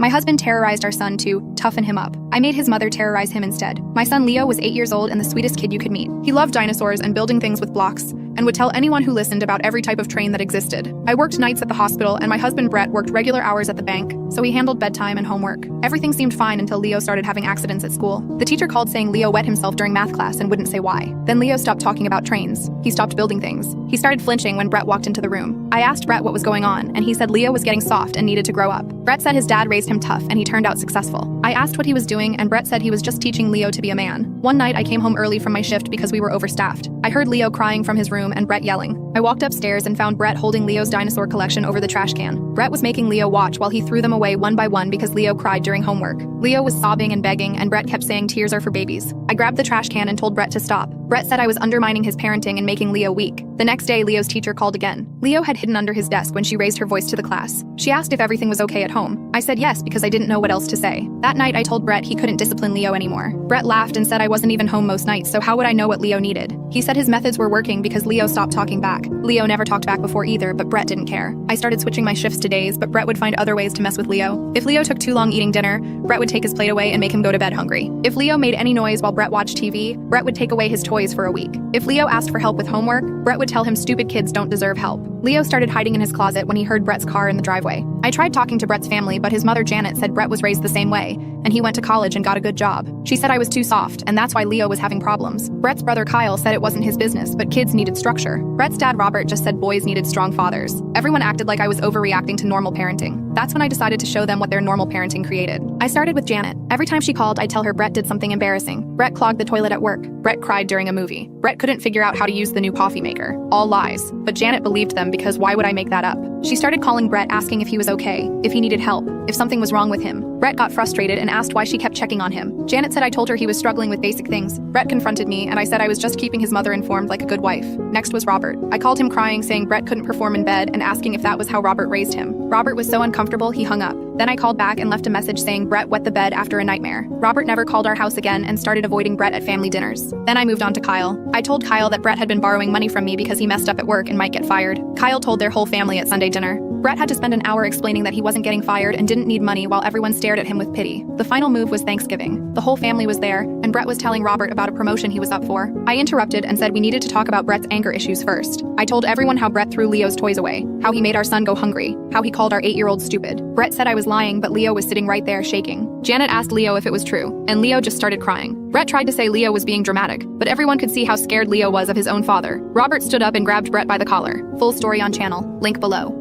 My husband terrorized our son to toughen him up. I made his mother terrorize him instead. My son Leo was 8 years old and the sweetest kid you could meet. He loved dinosaurs and building things with blocks, and would tell anyone who listened about every type of train that existed. I worked nights at the hospital, and my husband Brett worked regular hours at the bank, so he handled bedtime and homework. Everything seemed fine until Leo started having accidents at school. The teacher called saying Leo wet himself during math class and wouldn't say why. Then Leo stopped talking about trains. He stopped building things. He started flinching when Brett walked into the room. I asked Brett what was going on, and he said Leo was getting soft and needed to grow up. Brett said his dad raised him tough, and he turned out successful. I asked what he was doing, and Brett said he was just teaching Leo to be a man. One night I came home early from my shift because we were overstaffed. I heard Leo crying from his room and Brett yelling. I walked upstairs and found Brett holding Leo's dinosaur collection over the trash can. Brett was making Leo watch while he threw them away one by one because Leo cried during homework. Leo was sobbing and begging, and Brett kept saying tears are for babies. I grabbed the trash can and told Brett to stop. Brett said I was undermining his parenting and making Leo weak. The next day, Leo's teacher called again. Leo had hidden under his desk when she raised her voice to the class. She asked if everything was okay at home. I said yes because I didn't know what else to say. That night, I told Brett he couldn't discipline Leo anymore. Brett laughed and said I wasn't even home most nights, so how would I know what Leo needed? He said his methods were working because Leo stopped talking back. Leo never talked back before either, but Brett didn't care. I started switching my shifts to days, but Brett would find other ways to mess with Leo. If Leo took too long eating dinner, Brett would take his plate away and make him go to bed hungry. If Leo made any noise while Brett watched TV, Brett would take away his toys for a week. If Leo asked for help with homework, Brett would tell him stupid kids don't deserve help. Leo started hiding in his closet when he heard Brett's car in the driveway. I tried talking to Brett's family, but his mother Janet said Brett was raised the same way, and he went to college and got a good job. She said I was too soft, and that's why Leo was having problems. Brett's brother Kyle said it wasn't his business, but kids needed structure. Brett's dad Robert just said boys needed strong fathers. Everyone acted like I was overreacting to normal parenting. That's when I decided to show them what their normal parenting created. I started with Janet. Every time she called, I'd tell her Brett did something embarrassing. Brett clogged the toilet at work. Brett cried during a movie. Brett couldn't figure out how to use the new coffee maker. All lies. But Janet believed them because why would I make that up? She started calling Brett asking if he was okay, if he needed help, if something was wrong with him. Brett got frustrated and asked why she kept checking on him. Janet said I told her he was struggling with basic things. Brett confronted me, and I said I was just keeping his mother informed like a good wife. Next was Robert. I called him crying, saying Brett couldn't perform in bed and asking if that was how Robert raised him. Robert was so uncomfortable, he hung up. Then I called back and left a message saying Brett wet the bed after a nightmare. Robert never called our house again and started avoiding Brett at family dinners. Then I moved on to Kyle. I told Kyle that Brett had been borrowing money from me because he messed up at work and might get fired. Kyle told their whole family at Sunday dinner. Brett had to spend an hour explaining that he wasn't getting fired and didn't need money while everyone stared at him with pity. The final move was Thanksgiving. The whole family was there, and Brett was telling Robert about a promotion he was up for. I interrupted and said we needed to talk about Brett's anger issues first. I told everyone how Brett threw Leo's toys away, how he made our son go hungry, how he called our 8-year-old stupid. Brett said I was lying, but Leo was sitting right there shaking. Janet asked Leo if it was true, and Leo just started crying. Brett tried to say Leo was being dramatic, but everyone could see how scared Leo was of his own father. Robert stood up and grabbed Brett by the collar. Full story on channel, link below.